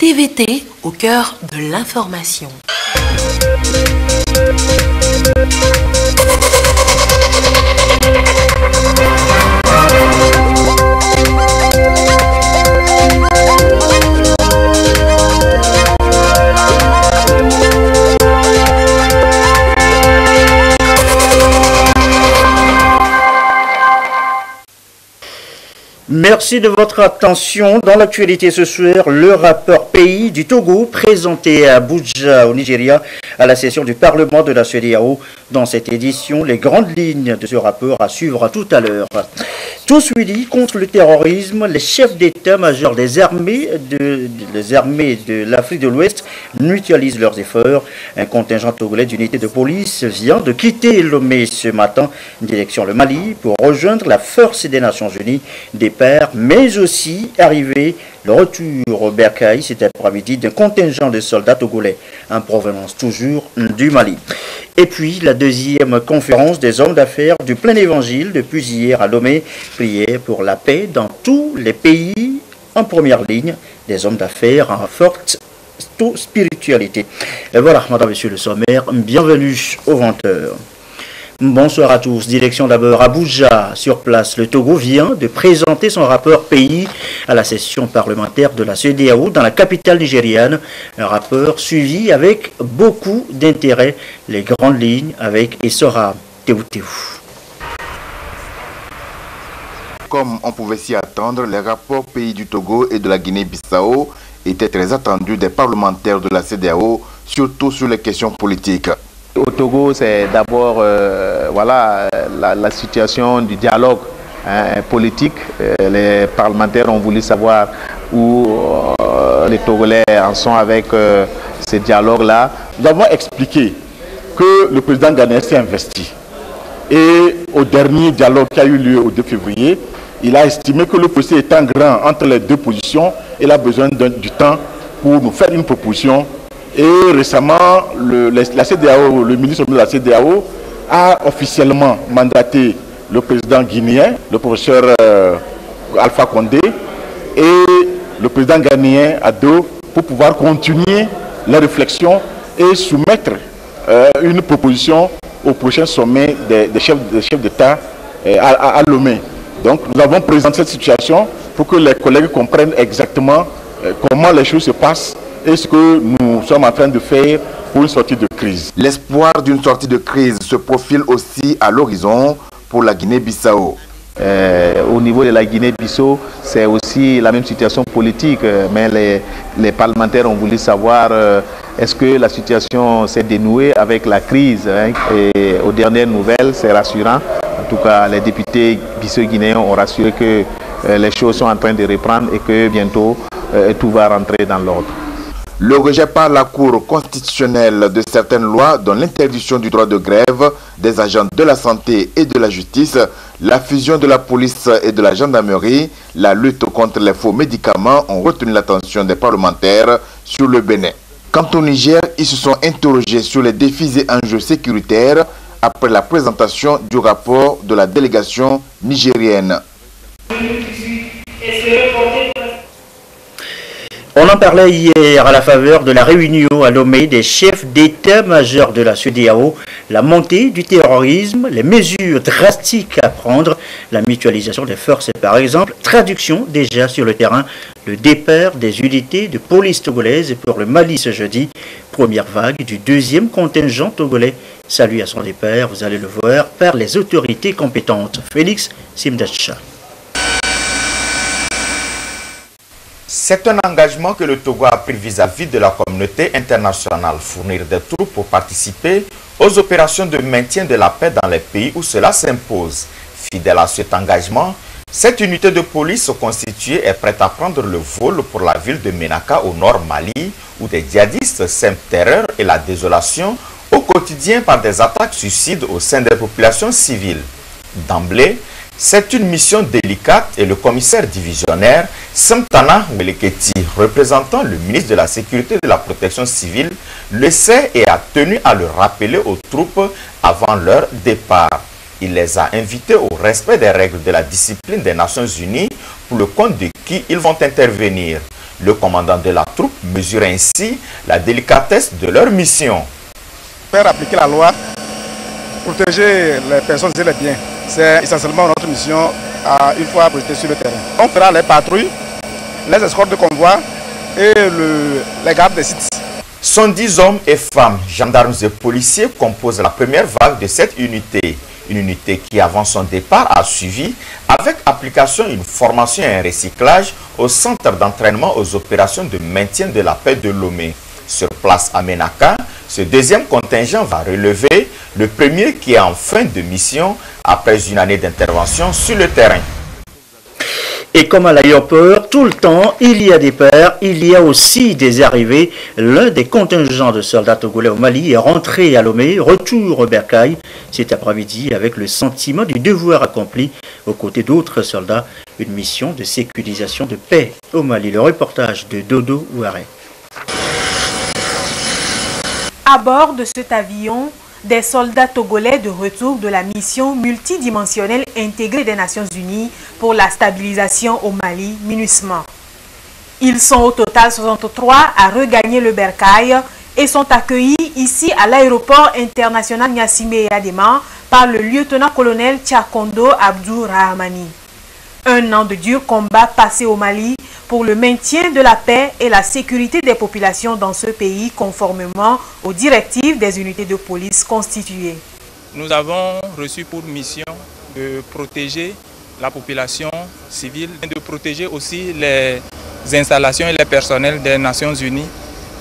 TVT au cœur de l'information. Merci de votre attention. Dans l'actualité ce soir, le rapport pays du Togo présenté à Abuja au Nigeria à la session du Parlement de la CEDEAO. Dans cette édition, les grandes lignes de ce rapport à suivre tout à l'heure. Tous unis contre le terrorisme, les chefs d'état-major des armées de l'Afrique de l'Ouest mutualisent leurs efforts. Un contingent togolais d'unités de police vient de quitter Lomé ce matin, direction le Mali, pour rejoindre la force des Nations Unies, départ, mais aussi arrivé le retour au Bercail cet après-midi d'un contingent de soldats togolais en provenance toujours du Mali. Et puis la deuxième conférence des hommes d'affaires du plein évangile depuis hier à Lomé, prière pour la paix dans tous les pays en première ligne, des hommes d'affaires en forte spiritualité. Et voilà, madame, monsieur le sommaire, bienvenue au 20h. Bonsoir à tous. Direction d'abord Abuja. Sur place, le Togo vient de présenter son rapport pays à la session parlementaire de la CEDEAO dans la capitale nigériane. Un rapport suivi avec beaucoup d'intérêt. Les grandes lignes avec Essora Théoutéou. Comme on pouvait s'y attendre, les rapports pays du Togo et de la Guinée-Bissau étaient très attendus des parlementaires de la CEDEAO, surtout sur les questions politiques. Au Togo, c'est d'abord la situation du dialogue politique. Les parlementaires ont voulu savoir où les Togolais en sont avec ce dialogue-là. Nous avons expliqué que le président ghanéen s'est investi. Et au dernier dialogue qui a eu lieu au 2 février, il a estimé que le fossé étant grand entre les deux positions, il a besoin du temps pour nous faire une proposition. Et récemment, la CEDEAO, le ministre de la CEDEAO a officiellement mandaté le président guinéen, le professeur Alpha Condé, et le président ghanéen Addo pour pouvoir continuer les réflexions et soumettre une proposition au prochain sommet des chefs d'État à Lomé. Donc nous avons présenté cette situation pour que les collègues comprennent exactement comment les choses se passent et ce que nous sommes en train de faire pour une sortie de crise. L'espoir d'une sortie de crise se profile aussi à l'horizon pour la Guinée-Bissau. Au niveau de la Guinée-Bissau, c'est aussi la même situation politique, mais les parlementaires ont voulu savoir est-ce que la situation s'est dénouée avec la crise. Et aux dernières nouvelles, c'est rassurant. En tout cas, les députés bissau-guinéens ont rassuré que les choses sont en train de reprendre et que bientôt tout va rentrer dans l'ordre. Le rejet par la Cour constitutionnelle de certaines lois, dont l'interdiction du droit de grève des agents de la santé et de la justice, la fusion de la police et de la gendarmerie, la lutte contre les faux médicaments ont retenu l'attention des parlementaires sur le Bénin. Quant au Niger, ils se sont interrogés sur les défis et enjeux sécuritaires après la présentation du rapport de la délégation nigérienne. On en parlait hier à la faveur de la réunion à Lomé des chefs d'état-major de la CEDEAO, la montée du terrorisme, les mesures drastiques à prendre, la mutualisation des forces par exemple, traduction déjà sur le terrain, le départ des unités de police togolaises pour le Mali ce jeudi, première vague du deuxième contingent togolais. Salut à son départ, vous allez le voir, par les autorités compétentes. Félix Simdacha. C'est un engagement que le Togo a pris vis-à-vis de la communauté internationale, fournir des troupes pour participer aux opérations de maintien de la paix dans les pays où cela s'impose. Fidèle à cet engagement, cette unité de police constituée est prête à prendre le vol pour la ville de Ménaka au nord Mali, où des djihadistes sèment terreur et la désolation au quotidien par des attaques suicides au sein des populations civiles. D'emblée, c'est une mission délicate et le commissaire divisionnaire Samtana Weleketi, représentant le ministre de la Sécurité et de la Protection civile, le sait et a tenu à le rappeler aux troupes avant leur départ. Il les a invités au respect des règles de la discipline des Nations Unies pour le compte de qui ils vont intervenir. Le commandant de la troupe mesure ainsi la délicatesse de leur mission. Faire appliquer la loi, protéger les personnes et les biens, c'est essentiellement notre mission une fois projetée sur le terrain. On fera les patrouilles, les escortes de convoi et les gardes des sites. 110 hommes et femmes, gendarmes et policiers composent la première vague de cette unité. Une unité qui, avant son départ, a suivi avec application une formation et un recyclage au centre d'entraînement aux opérations de maintien de la paix de Lomé. Sur place à Ménaka, ce deuxième contingent va relever le premier qui est en fin de mission après une année d'intervention sur le terrain. Et comme à l'aéroport, tout le temps, il y a des pertes, il y a aussi des arrivées. L'un des contingents de soldats togolais au Mali est rentré à Lomé, retour au Bercail cet après-midi avec le sentiment du devoir accompli aux côtés d'autres soldats. Une mission de sécurisation de paix au Mali. Le reportage de Dodo Ouaré. À bord de cet avion, des soldats togolais de retour de la mission multidimensionnelle intégrée des Nations Unies pour la stabilisation au Mali, MINUSMA. Ils sont au total 63 à regagner le Bercail et sont accueillis ici à l'aéroport international Niassime Adema par le lieutenant-colonel Tchakondo Abdou Rahmani. Un an de durs combats passés au Mali pour le maintien de la paix et la sécurité des populations dans ce pays conformément aux directives des unités de police constituées. Nous avons reçu pour mission de protéger la population civile et de protéger aussi les installations et les personnels des Nations Unies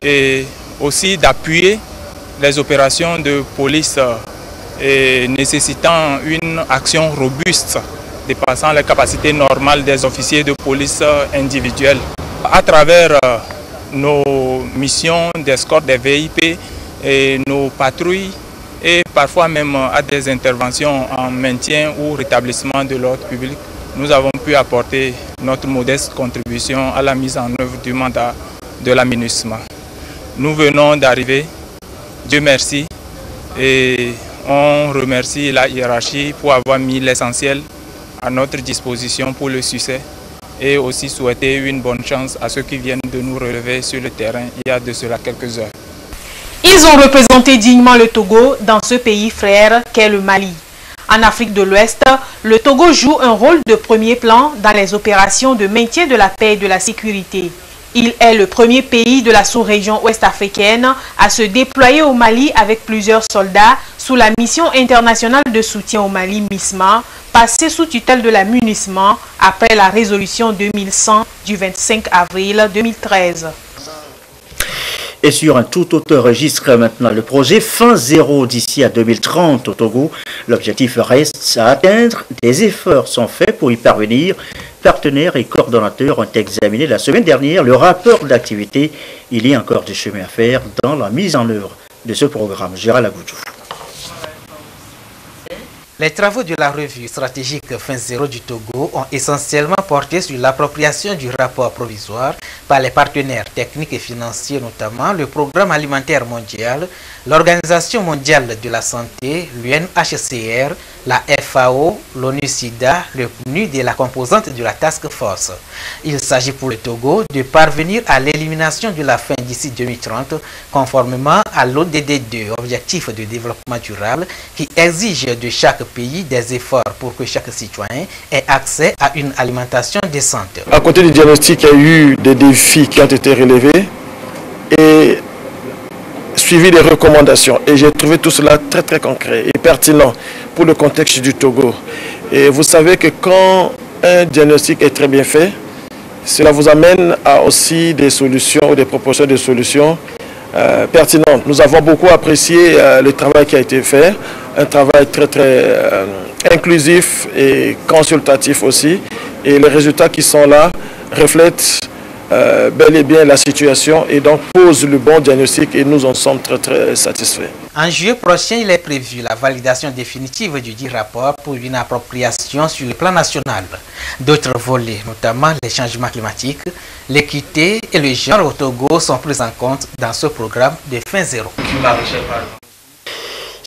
et aussi d'appuyer les opérations de police nécessitant une action robuste dépassant les capacités normales des officiers de police individuels. À travers nos missions d'escorte des VIP et nos patrouilles et parfois même à des interventions en maintien ou rétablissement de l'ordre public, nous avons pu apporter notre modeste contribution à la mise en œuvre du mandat de la MINUSMA. Nous venons d'arriver, Dieu merci, et on remercie la hiérarchie pour avoir mis l'essentiel à notre disposition pour le succès et aussi souhaiter une bonne chance à ceux qui viennent de nous relever sur le terrain il y a de cela quelques heures. Ils ont représenté dignement le Togo dans ce pays frère qu'est le Mali. En Afrique de l'Ouest, le Togo joue un rôle de premier plan dans les opérations de maintien de la paix et de la sécurité. Il est le premier pays de la sous-région ouest-africaine à se déployer au Mali avec plusieurs soldats sous la mission internationale de soutien au Mali MISMA, passée sous tutelle de la MINUSMA après la résolution 2100 du 25 avril 2013. Et sur un tout autre registre maintenant, le projet Fin Zéro d'ici à 2030 au Togo. L'objectif reste à atteindre. Des efforts sont faits pour y parvenir. Partenaires et coordonnateurs ont examiné la semaine dernière le rapport d'activité. Il y a encore du chemin à faire dans la mise en œuvre de ce programme. Gérald Aboudou. Les travaux de la revue stratégique Fin Zéro du Togo ont essentiellement porté sur l'appropriation du rapport provisoire par les partenaires techniques et financiers, notamment le Programme alimentaire mondial, l'Organisation mondiale de la santé, l'UNHCR, la FAO, l'ONU-SIDA, le PNUD et la composante de la Task Force. Il s'agit pour le Togo de parvenir à l'élimination de la faim d'ici 2030, conformément à l'ODD2, Objectif de développement durable, qui exige de chaque pays des efforts pour que chaque citoyen ait accès à une alimentation décente. À côté du diagnostic, il y a eu des défis qui ont été relevés et suivi des recommandations. Et j'ai trouvé tout cela très très concret et pertinent pour le contexte du Togo. Et vous savez que quand un diagnostic est très bien fait, cela vous amène à aussi des solutions ou des propositions de solutions pertinentes. Nous avons beaucoup apprécié le travail qui a été fait, un travail très très inclusif et consultatif aussi. Et les résultats qui sont là reflètent bel et bien la situation et donc posent le bon diagnostic et nous en sommes très très satisfaits. En juillet prochain, il est prévu la validation définitive du dit rapport pour une appropriation sur le plan national. D'autres volets, notamment les changements climatiques, l'équité et le genre au Togo sont pris en compte dans ce programme de Fin Zéro.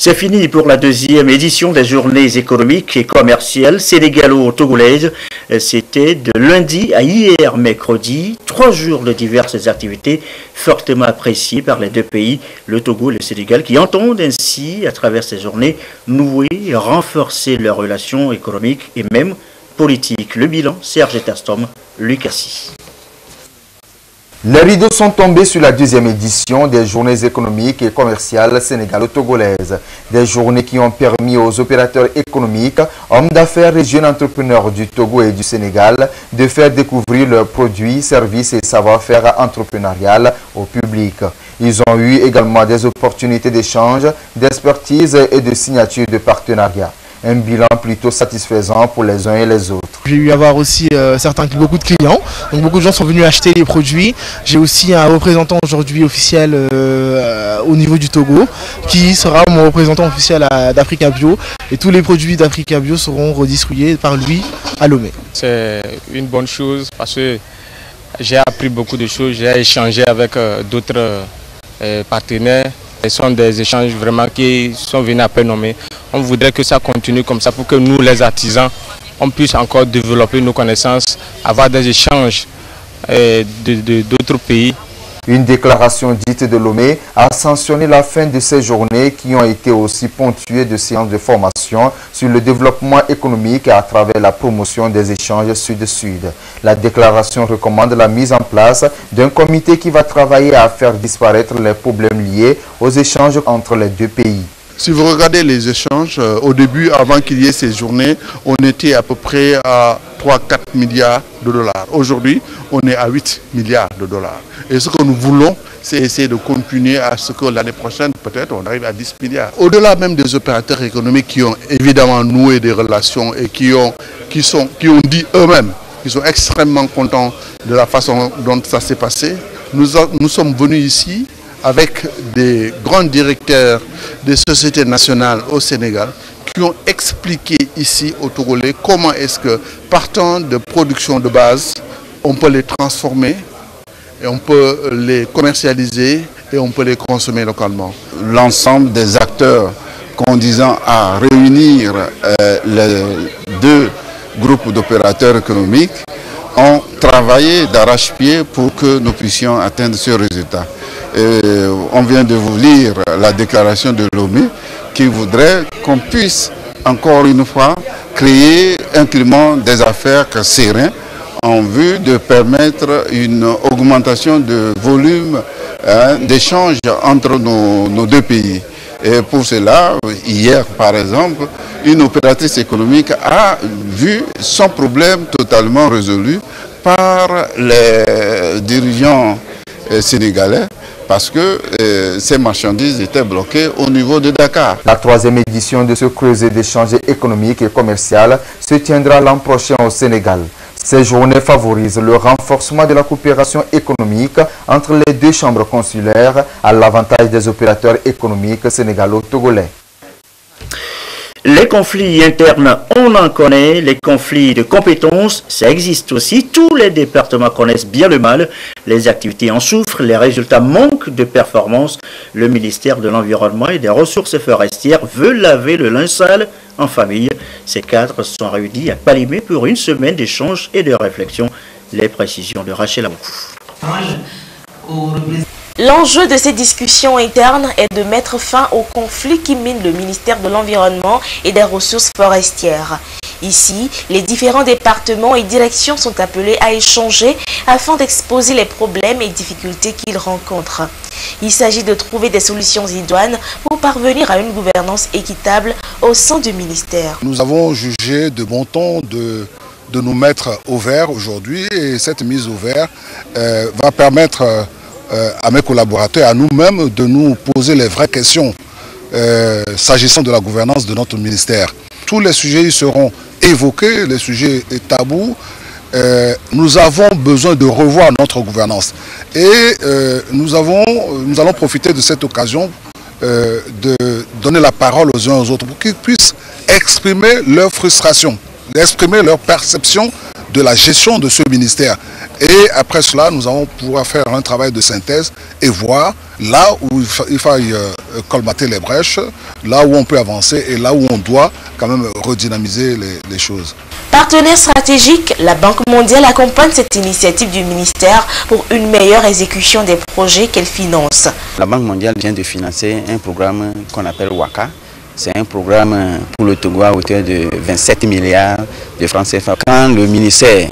C'est fini pour la deuxième édition des journées économiques et commerciales sénégalo-togolaises. C'était de lundi à hier mercredi, 3 jours de diverses activités fortement appréciées par les deux pays, le Togo et le Sénégal, qui entendent ainsi, à travers ces journées, nouer et renforcer leurs relations économiques et même politiques. Le bilan, Serge Tastom, Lucassi. Les rideaux sont tombés sur la deuxième édition des journées économiques et commerciales sénégalo-togolaises. Des journées qui ont permis aux opérateurs économiques, hommes d'affaires et jeunes entrepreneurs du Togo et du Sénégal de faire découvrir leurs produits, services et savoir-faire entrepreneurial au public. Ils ont eu également des opportunités d'échange, d'expertise et de signature de partenariat. Un bilan plutôt satisfaisant pour les uns et les autres. J'ai eu à voir aussi beaucoup de clients, donc beaucoup de gens sont venus acheter les produits. J'ai aussi un représentant aujourd'hui officiel au niveau du Togo qui sera mon représentant officiel d'Africa Bio et tous les produits d'Africa Bio seront redistribués par lui à Lomé. C'est une bonne chose parce que j'ai appris beaucoup de choses, j'ai échangé avec d'autres partenaires. Ce sont des échanges vraiment qui sont venus à peine nommés. On voudrait que ça continue comme ça pour que nous, les artisans, on puisse encore développer nos connaissances, avoir des échanges d'autres pays. Une déclaration dite de Lomé a sanctionné la fin de ces journées qui ont été aussi ponctuées de séances de formation sur le développement économique à travers la promotion des échanges sud-sud. La déclaration recommande la mise en place d'un comité qui va travailler à faire disparaître les problèmes liés aux échanges entre les deux pays. Si vous regardez les échanges, au début, avant qu'il y ait ces journées, on était à peu près à 3-4 milliards de dollars. Aujourd'hui, on est à 8 milliards de dollars. Et ce que nous voulons, c'est essayer de continuer à ce que l'année prochaine, peut-être, on arrive à 10 milliards. Au-delà même des opérateurs économiques qui ont évidemment noué des relations et qui ont dit eux-mêmes qu'ils sont extrêmement contents de la façon dont ça s'est passé, nous sommes venus ici avec des grands directeurs des sociétés nationales au Sénégal qui ont expliqué ici aux Togolais comment est-ce que, partant de production de base, on peut les transformer et on peut les commercialiser et on peut les consommer localement. L'ensemble des acteurs conduisant à réunir les deux groupes d'opérateurs économiques ont travaillé d'arrache-pied pour que nous puissions atteindre ce résultat. On vient de vous lire la déclaration de Lomé qui voudrait qu'on puisse encore une fois créer un climat des affaires serein en vue de permettre une augmentation de volume d'échange entre nos deux pays. Et pour cela, hier par exemple, une opératrice économique a vu son problème totalement résolu par les dirigeants sénégalais parce que ces marchandises étaient bloquées au niveau de Dakar. La troisième édition de ce creuset d'échanges économiques et commercial se tiendra l'an prochain au Sénégal. Ces journées favorisent le renforcement de la coopération économique entre les deux chambres consulaires à l'avantage des opérateurs économiques sénégalo-togolais. Les conflits internes, on en connaît. Les conflits de compétences, ça existe aussi. Tous les départements connaissent bien le mal. Les activités en souffrent, les résultats manquent de performance. Le ministère de l'Environnement et des Ressources forestières veut laver le linge sale en famille. Ces cadres sont réunis à Palimé pour une semaine d'échanges et de réflexion. Les précisions de Rachel Aboukou. L'enjeu de ces discussions internes est de mettre fin aux conflits qui minent le ministère de l'Environnement et des Ressources forestières. Ici, les différents départements et directions sont appelés à échanger afin d'exposer les problèmes et difficultés qu'ils rencontrent. Il s'agit de trouver des solutions idoines pour parvenir à une gouvernance équitable au sein du ministère. Nous avons jugé de bon ton de nous mettre au vert aujourd'hui et cette mise au vert va permettre à mes collaborateurs, à nous-mêmes, de nous poser les vraies questions s'agissant de la gouvernance de notre ministère. Tous les sujets y seront évoqués, les sujets tabous. Nous avons besoin de revoir notre gouvernance. Et nous allons profiter de cette occasion de donner la parole aux uns aux autres pour qu'ils puissent exprimer leur frustration, exprimer leur perception de la gestion de ce ministère. Et après cela, nous allons pouvoir faire un travail de synthèse et voir là où il faille colmater les brèches, là où on peut avancer et là où on doit quand même redynamiser les choses. Partenaire stratégique, la Banque mondiale accompagne cette initiative du ministère pour une meilleure exécution des projets qu'elle finance. La Banque mondiale vient de financer un programme qu'on appelle WACA. C'est un programme pour le Togo à hauteur de 27 milliards de francs CFA. Quand le ministère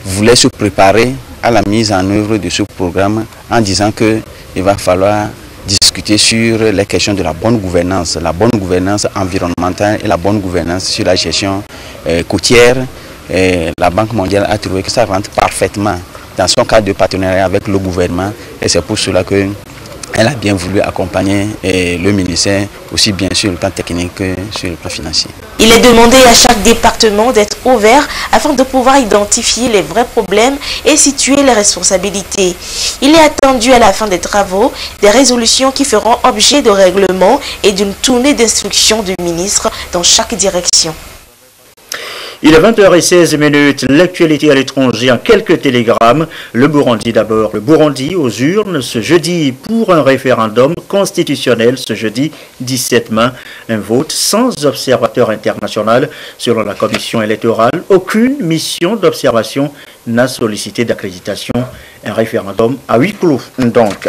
voulait se préparer à la mise en œuvre de ce programme en disant qu'il va falloir discuter sur les questions de la bonne gouvernance environnementale et la bonne gouvernance sur la gestion côtière, la Banque mondiale a trouvé que ça rentre parfaitement dans son cadre de partenariat avec le gouvernement et c'est pour cela que elle a bien voulu accompagner le ministère aussi bien sur le plan technique que sur le plan financier. Il est demandé à chaque département d'être ouvert afin de pouvoir identifier les vrais problèmes et situer les responsabilités. Il est attendu à la fin des travaux des résolutions qui feront objet de règlement et d'une tournée d'instructions du ministre dans chaque direction. Il est 20h16, l'actualité à l'étranger en quelques télégrammes. Le Burundi d'abord. Le Burundi aux urnes ce jeudi pour un référendum constitutionnel ce jeudi 17 mai. Un vote sans observateur international selon la commission électorale. Aucune mission d'observation n'a sollicité d'accréditation. Un référendum à huis clos. Donc,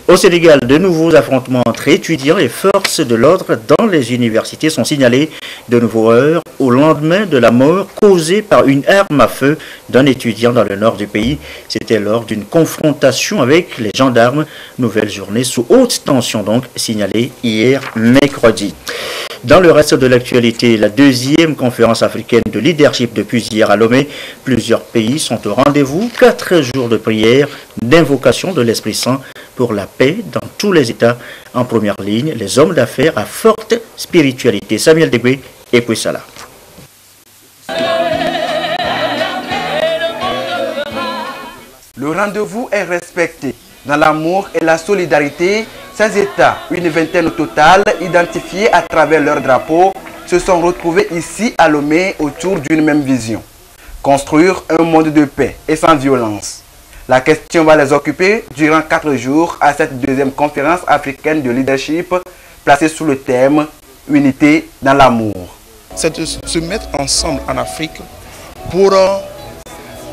au Sénégal, de nouveaux affrontements entre étudiants et forces de l'ordre dans les universités sont signalés de nouveau heures au lendemain de la mort causée par une arme à feu d'un étudiant dans le nord du pays. C'était lors d'une confrontation avec les gendarmes. Nouvelle journée sous haute tension donc signalée hier mercredi. Dans le reste de l'actualité, la deuxième conférence africaine de leadership depuis hier à Lomé. Plusieurs pays sont au rendez-vous. 4 jours de prière, d'invocation de l'Esprit Saint pour la paix dans tous les États. En première ligne, les hommes d'affaires à forte spiritualité. Samuel Degué et Pouissala. Le rendez-vous est respecté. Dans l'amour et la solidarité, 16 États, une vingtaine au total, identifiés à travers leur drapeau, se sont retrouvés ici à Lomé autour d'une même vision. Construire un monde de paix et sans violence. La question va les occuper durant 4 jours à cette deuxième conférence africaine de leadership placée sous le thème « Unité dans l'amour ». C'est de se mettre ensemble en Afrique pour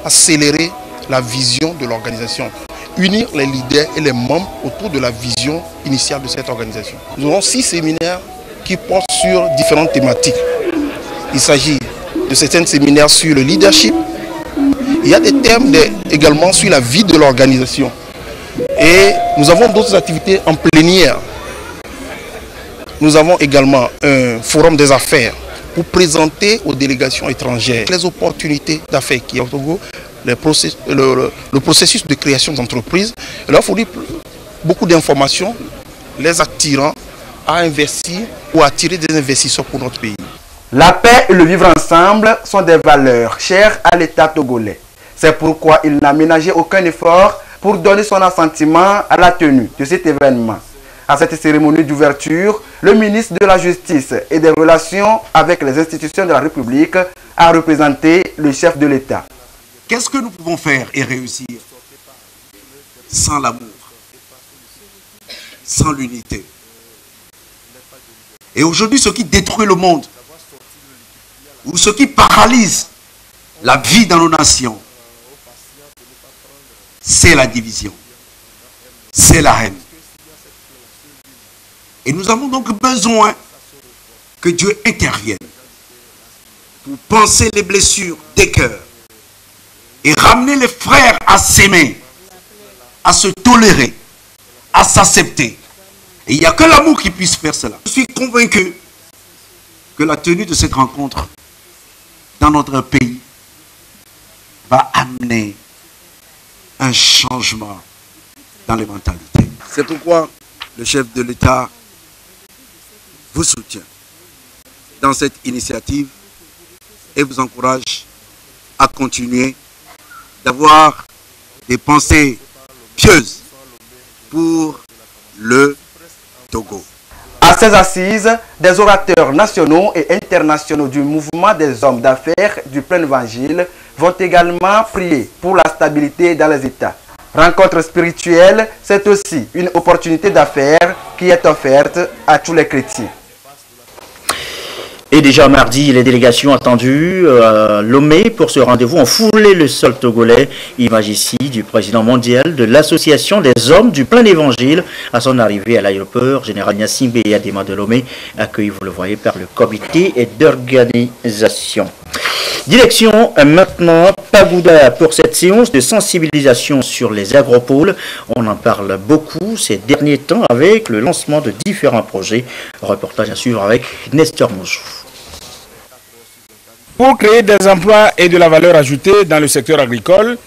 accélérer la vision de l'organisation. Unir les leaders et les membres autour de la vision initiale de cette organisation. Nous aurons 6 séminaires qui portent sur différentes thématiques. Il s'agit de certains séminaires sur le leadership. Il y a des thèmes également sur la vie de l'organisation. Et nous avons d'autres activités en plénière. Nous avons également un forum des affaires pour présenter aux délégations étrangères les opportunités d'affaires qui y a au Togo, le processus de création d'entreprises. Il leur faut beaucoup d'informations, les attirant à investir ou à attirer des investisseurs pour notre pays. La paix et le vivre ensemble sont des valeurs chères à l'État togolais. C'est pourquoi il n'a ménagé aucun effort pour donner son assentiment à la tenue de cet événement. À cette cérémonie d'ouverture, le ministre de la Justice et des Relations avec les institutions de la République a représenté le chef de l'État. Qu'est-ce que nous pouvons faire et réussir sans l'amour, sans l'unité? Et aujourd'hui, ce qui détruit le monde, ou ce qui paralyse la vie dans nos nations, c'est la division, c'est la haine. Et nous avons donc besoin que Dieu intervienne pour penser les blessures des cœurs et ramener les frères à s'aimer, à se tolérer, à s'accepter. Et il n'y a que l'amour qui puisse faire cela. Je suis convaincu que la tenue de cette rencontre dans notre pays va amener un changement dans les mentalités. C'est pourquoi le chef de l'État vous soutient dans cette initiative et vous encourage à continuer d'avoir des pensées pieuses pour le Togo. À ces assises, des orateurs nationaux et internationaux du mouvement des hommes d'affaires du plein évangile vont également prier pour la stabilité dans les États. Rencontre spirituelle, c'est aussi une opportunité d'affaires qui est offerte à tous les chrétiens. Et déjà mardi, les délégations attendues à Lomé pour ce rendez-vous ont foulé le sol togolais. Image ici du président mondial de l'association des hommes du plein évangile à son arrivée à l'aéroport. Général Nyassimbe et Adema de Lomé, accueilli, vous le voyez, par le comité d'organisation. Direction maintenant Pagouda pour cette séance de sensibilisation sur les agropoles. On en parle beaucoup ces derniers temps avec le lancement de différents projets. Reportage à suivre avec Nestor Moujou. Pour créer des emplois et de la valeur ajoutée dans le secteur agricole,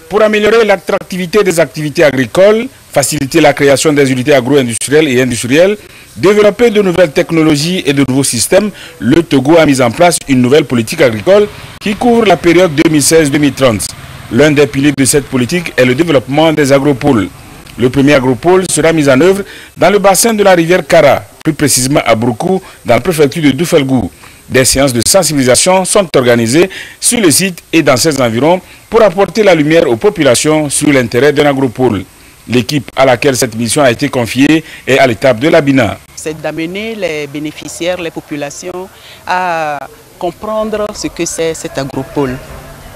pour améliorer l'attractivité des activités agricoles, faciliter la création des unités agro-industrielles et industrielles, développer de nouvelles technologies et de nouveaux systèmes, le Togo a mis en place une nouvelle politique agricole qui couvre la période 2016-2030. L'un des piliers de cette politique est le développement des agropoles. Le premier agropole sera mis en œuvre dans le bassin de la rivière Kara, plus précisément à Broukou, dans la préfecture de Doufelgou. Des séances de sensibilisation sont organisées sur le site et dans ses environs pour apporter la lumière aux populations sur l'intérêt d'un agropole. L'équipe à laquelle cette mission a été confiée est à l'étape de l'Abina. C'est d'amener les bénéficiaires, les populations à comprendre ce que c'est cet agropole.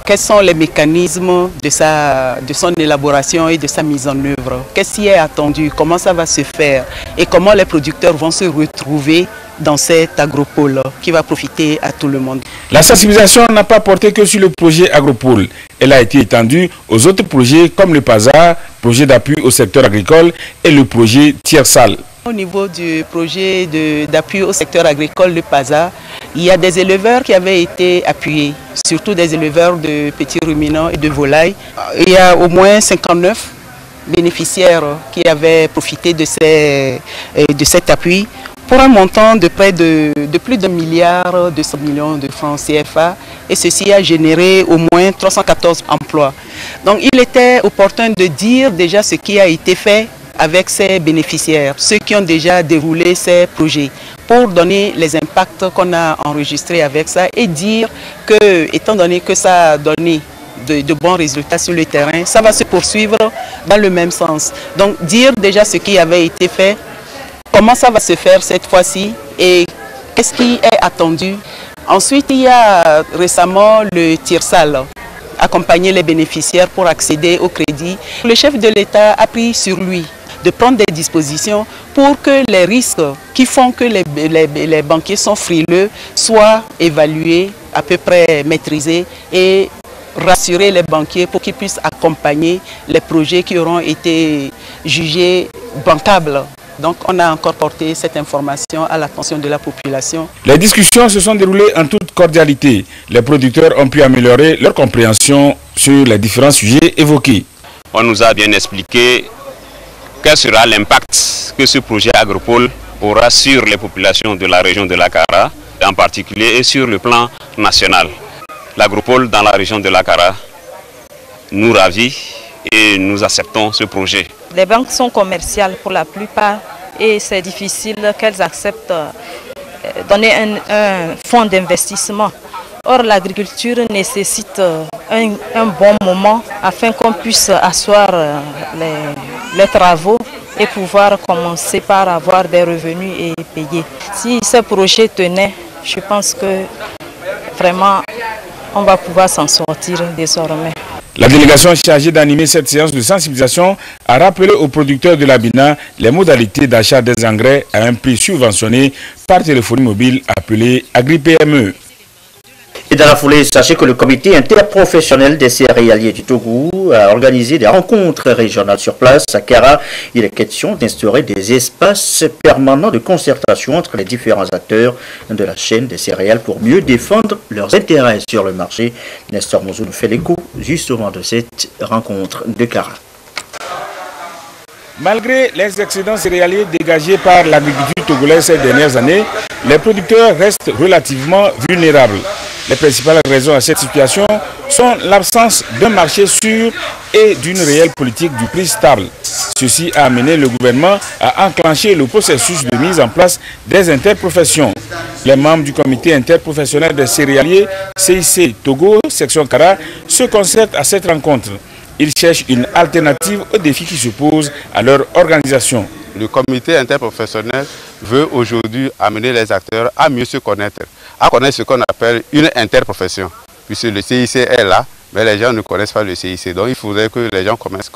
Quels sont les mécanismes de son élaboration et de sa mise en œuvre? Qu'est-ce qui est attendu? Comment ça va se faire? Et comment les producteurs vont se retrouver dans cet agropole qui va profiter à tout le monde. La sensibilisation n'a pas porté que sur le projet agropole. Elle a été étendue aux autres projets comme le PASA, projet d'appui au secteur agricole, et le projet Tiersal. Au niveau du projet d'appui au secteur agricole, le PASA, il y a des éleveurs qui avaient été appuyés, surtout des éleveurs de petits ruminants et de volailles. Il y a au moins 59 bénéficiaires qui avaient profité de cet appui, pour un montant de près de plus d'1 milliard 200 millions de francs CFA, et ceci a généré au moins 314 emplois. Donc il était opportun de dire déjà ce qui a été fait avec ces bénéficiaires, ceux qui ont déjà déroulé ces projets, pour donner les impacts qu'on a enregistrés avec ça et dire que, étant donné que ça a donné de bons résultats sur le terrain, ça va se poursuivre dans le même sens. Donc dire déjà ce qui avait été fait, comment ça va se faire cette fois-ci et qu'est-ce qui est attendu. Ensuite, il y a récemment le Tiersal, accompagner les bénéficiaires pour accéder au crédit. Le chef de l'État a pris sur lui de prendre des dispositions pour que les risques qui font que les banquiers sont frileux soient évalués, à peu près maîtrisés, et rassurer les banquiers pour qu'ils puissent accompagner les projets qui auront été jugés bancables. Donc on a encore porté cette information à l'attention de la population. Les discussions se sont déroulées en toute cordialité. Les producteurs ont pu améliorer leur compréhension sur les différents sujets évoqués. On nous a bien expliqué quel sera l'impact que ce projet agropole aura sur les populations de la région de la Kara, en particulier et sur le plan national. L'agropole dans la région de la Kara nous ravit et nous acceptons ce projet. Les banques sont commerciales pour la plupart et c'est difficile qu'elles acceptent donner un fonds d'investissement. Or, l'agriculture nécessite un bon moment afin qu'on puisse asseoir les travaux et pouvoir commencer par avoir des revenus et payer. Si ce projet tenait, je pense que vraiment on va pouvoir s'en sortir désormais. La délégation chargée d'animer cette séance de sensibilisation a rappelé aux producteurs de l'Abina les modalités d'achat des engrais à un prix subventionné par téléphonie mobile appelé AgriPME. Et dans la foulée, sachez que le comité interprofessionnel des céréaliers du Togo a organisé des rencontres régionales sur place à Kara. Il est question d'instaurer des espaces permanents de concertation entre les différents acteurs de la chaîne des céréales pour mieux défendre leurs intérêts sur le marché. Nestor Mouzou nous fait l'écho justement de cette rencontre de Kara. Malgré les excédents céréaliers dégagés par l'agriculture togolaise ces dernières années, les producteurs restent relativement vulnérables. Les principales raisons à cette situation sont l'absence d'un marché sûr et d'une réelle politique du prix stable. Ceci a amené le gouvernement à enclencher le processus de mise en place des interprofessions. Les membres du comité interprofessionnel des céréaliers CIC Togo, section Kara, se concertent à cette rencontre. Ils cherchent une alternative aux défis qui se posent à leur organisation. Le comité interprofessionnel veut aujourd'hui amener les acteurs à mieux se connaître, à connaître ce qu'on appelle une interprofession. Puisque le CIC est là, mais les gens ne connaissent pas le CIC. Donc il faudrait que les gens connaissent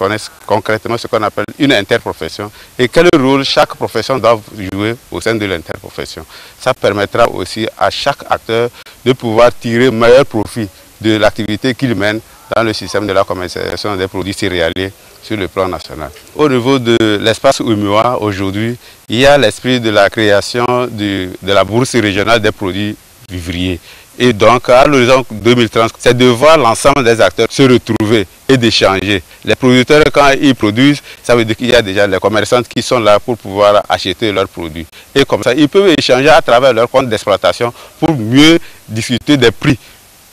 concrètement ce qu'on appelle une interprofession et quel rôle chaque profession doit jouer au sein de l'interprofession. Ça permettra aussi à chaque acteur de pouvoir tirer meilleur profit de l'activité qu'il mène dans le système de la commercialisation des produits céréaliers sur le plan national. Au niveau de l'espace Oumoua, aujourd'hui, il y a l'esprit de la création de la bourse régionale des produits vivriers. Et donc, à l'horizon 2030, c'est de voir l'ensemble des acteurs se retrouver et d'échanger. Les producteurs, quand ils produisent, ça veut dire qu'il y a déjà les commerçants qui sont là pour pouvoir acheter leurs produits. Et comme ça, ils peuvent échanger à travers leur compte d'exploitation pour mieux discuter des prix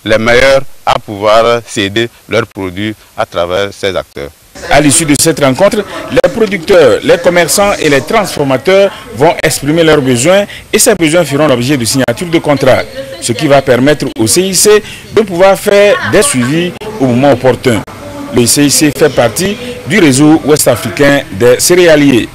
les meilleurs à pouvoir céder leurs produits à travers ces acteurs. À l'issue de cette rencontre, les producteurs, les commerçants et les transformateurs vont exprimer leurs besoins et ces besoins feront l'objet de signature de contrat, ce qui va permettre au CIC de pouvoir faire des suivis au moment opportun. Le CIC fait partie du réseau ouest-africain des céréaliers.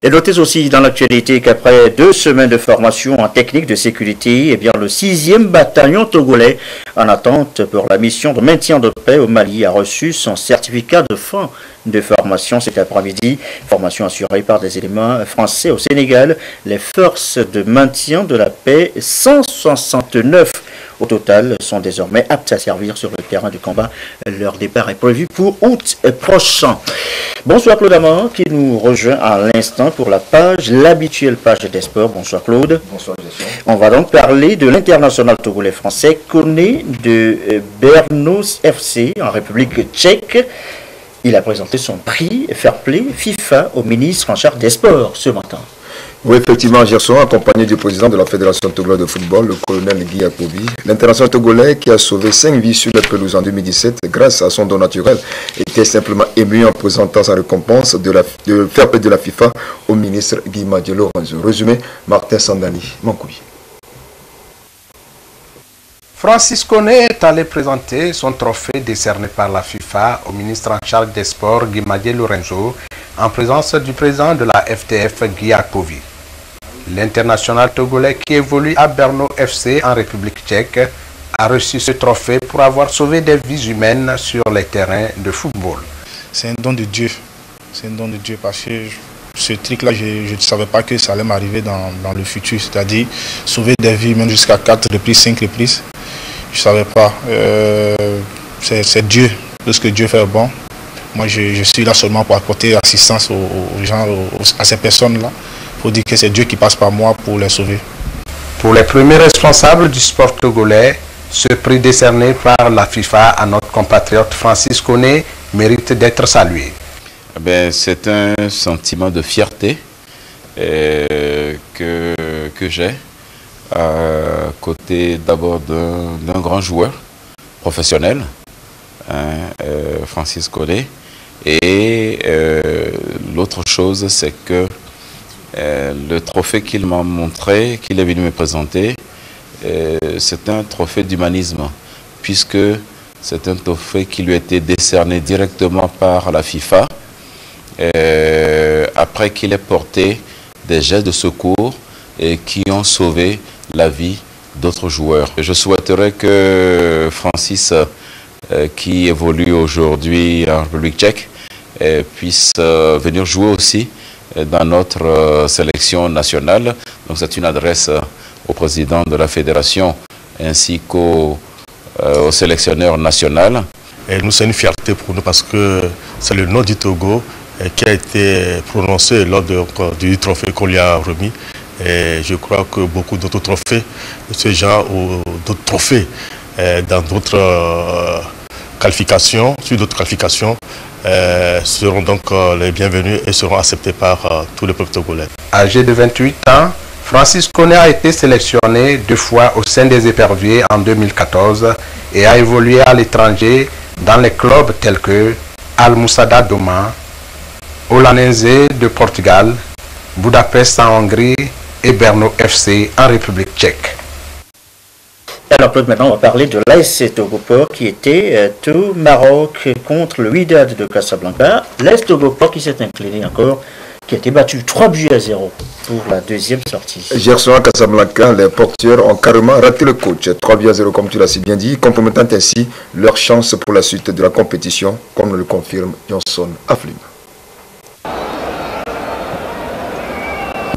Et notez aussi dans l'actualité qu'après 2 semaines de formation en technique de sécurité, le 6e bataillon togolais en attente pour la mission de maintien de paix au Mali a reçu son certificat de fin de formation cet après-midi. Formation assurée par des éléments français au Sénégal. Les forces de maintien de la paix, 169 au total, sont désormais aptes à servir sur le terrain du combat. Leur départ est prévu pour août prochain. Bonsoir Claude Amand qui nous rejoint à l'instant pour l'habituelle page des sports. Bonsoir Claude. Bonsoir Jason. On va donc parler de l'international togolais français Koné de Brno FC en République tchèque. Il a présenté son prix Fair Play FIFA au ministre en charge des sports ce matin. Oui, effectivement, Gerson, accompagné du président de la Fédération togolaise de football, le colonel Guy Akobi, l'international togolais qui a sauvé 5 vies sur la pelouse en 2017 grâce à son don naturel, était simplement ému en présentant sa récompense de Fair Play de la FIFA au ministre Guy Lorenzo. Résumé, Martin Sandani, Mankoui. Francis Koné est allé présenter son trophée décerné par la FIFA au ministre en charge des sports Guy Lorenzo en présence du président de la FTF Guy Akobi. L'international togolais qui évolue à Brno FC en République tchèque a reçu ce trophée pour avoir sauvé des vies humaines sur les terrains de football. C'est un don de Dieu. C'est un don de Dieu parce que ce truc-là, je ne savais pas que ça allait m'arriver dans le futur. C'est-à-dire sauver des vies même jusqu'à 4 reprises, 5 reprises. Je ne savais pas. C'est Dieu. Parce que Dieu fait bon. Moi, je suis là seulement pour apporter assistance aux gens, à ces personnes-là. Il faut dire que c'est Dieu qui passe par moi pour les sauver. Pour les premiers responsables du sport togolais, ce prix décerné par la FIFA à notre compatriote Francis Koné mérite d'être salué. C'est un sentiment de fierté que j'ai à côté d'abord d'un grand joueur professionnel, Francis Koné. Et l'autre chose, c'est que le trophée qu'il m'a montré, qu'il est venu me présenter, c'est un trophée d'humanisme, puisque c'est un trophée qui lui a été décerné directement par la FIFA, après qu'il ait porté des gestes de secours qui ont sauvé la vie d'autres joueurs. Je souhaiterais que Francis, qui évolue aujourd'hui en République tchèque, puisse venir jouer aussi dans notre sélection nationale. Donc c'est une adresse au président de la fédération ainsi qu'au sélectionneur national. Et nous, c'est une fierté pour nous parce que c'est le nom du Togo qui a été prononcé lors du trophée qu'on lui a remis. Et je crois que beaucoup d'autres trophées, ce genre ou d'autres trophées dans d'autres qualifications, sur d'autres qualifications, seront donc les bienvenus et seront acceptés par tous les peuples togolais. Âgé de 28 ans, Francis Koné a été sélectionné 2 fois au sein des éperviers en 2014 et a évolué à l'étranger dans les clubs tels que Al Moussada d'Oman, Olanense de Portugal, Budapest en Hongrie et Brno FC en République tchèque. Alors Claude, maintenant on va parler de l'AS Togoport qui était au Maroc contre le Wydad de Casablanca. L'AS Togoport qui s'est incliné encore, qui a été battu 3-0 pour la deuxième sortie. Hier soir à Casablanca, les porteurs ont carrément raté le coach. 3-0 comme tu l'as si bien dit, compromettant ainsi leur chance pour la suite de la compétition, comme le confirme Johnson Aflim.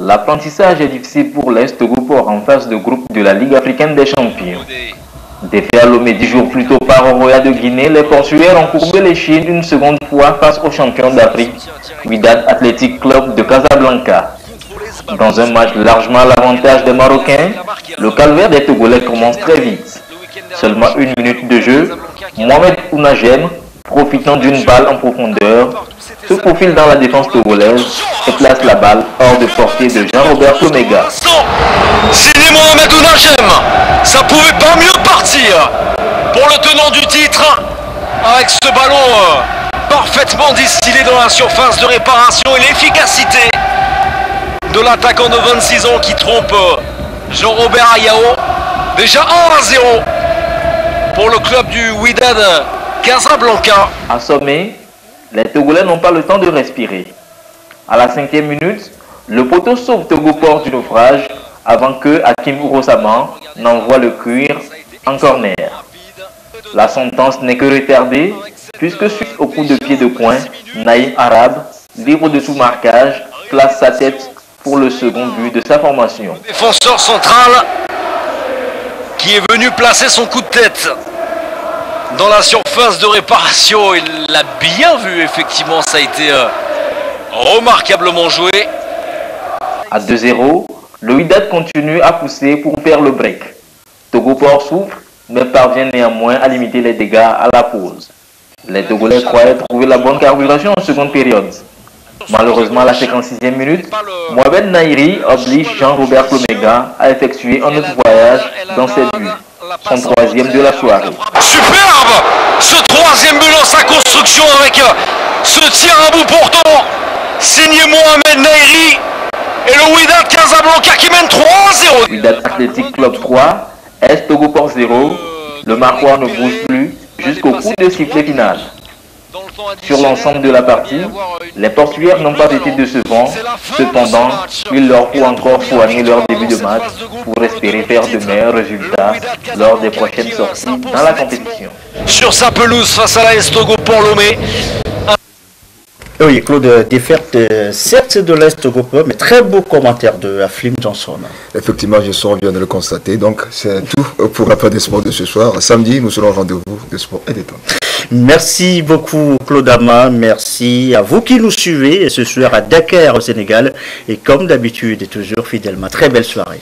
L'apprentissage est difficile pour l'Est Togoport en phase de groupe de la Ligue africaine des champions. Défait à Lomé 10 jours plus tôt par Royal de Guinée, les portuaires ont courbé les chines une seconde fois face aux champions d'Afrique, Wydad Athletic Club de Casablanca. Dans un match largement à l'avantage des Marocains, le calvaire des Togolais commence très vite. Seulement 1 minute de jeu, Mohamed Ounajem, profitant d'une balle en profondeur, se profile dans la défense togolaise et place la balle hors de portée de Jean-Robert Plomega. Signé Mohamed Ounajem, ça pouvait pas mieux partir pour le tenant du titre avec ce ballon parfaitement distillé dans la surface de réparation et l'efficacité de l'attaquant de 26 ans qui trompe Jean-Robert Ayao. Déjà 1-0 pour le club du Wydad Casablanca. Assommés, les Togolais n'ont pas le temps de respirer. À la 5e minute, le poteau sauve Togoport du naufrage avant que Hakim Ourosaman n'envoie le cuir en corner. La sentence n'est que retardée puisque suite au coup de pied de coin, Naïm Arabe, libre de tout marquage, place sa tête pour le second but de sa formation. Défenseur central qui est venu placer son coup de tête dans la surface de réparation. Il l'a bien vu, effectivement, ça a été remarquablement joué. À 2-0, le Wydad continue à pousser pour faire le break. Togoport souffre, mais parvient néanmoins à limiter les dégâts à la pause. Les Togolais croyaient trouver la bonne carburation en seconde période. Malheureusement, à la 56e minute, Mohamed Nairi oblige Jean-Robert Plomega à effectuer un autre voyage dans ses buts, son 3e de la soirée. Superbe ce 3e but dans sa construction avec ce tir à bout portant signé Mohamed Nairi et le Wydad Casablanca qui mène 3-0. Wydad Athletic Club 3, Est Togoport 0, le Maroc ne bouge plus jusqu'au coup de sifflet final. Sur l'ensemble de la partie, les portuaires n'ont pas été décevants. Cependant, il leur faut encore soigner leur début de match pour espérer faire de meilleurs résultats lors des prochaines sorties dans la compétition. Sur sa pelouse face à l'AS Togoport Lomé. Oui, Claude, défaite certes de l'Est Togoport, mais très beau commentaire de Aflim Johnson. Effectivement, on vient de le constater. Donc, c'est tout pour la fin des sports de ce soir. Samedi, nous serons au rendez-vous de sport et détente. Merci beaucoup Claude Ama, merci à vous qui nous suivez ce soir à Dakar au Sénégal et comme d'habitude et toujours fidèlement. Très belle soirée.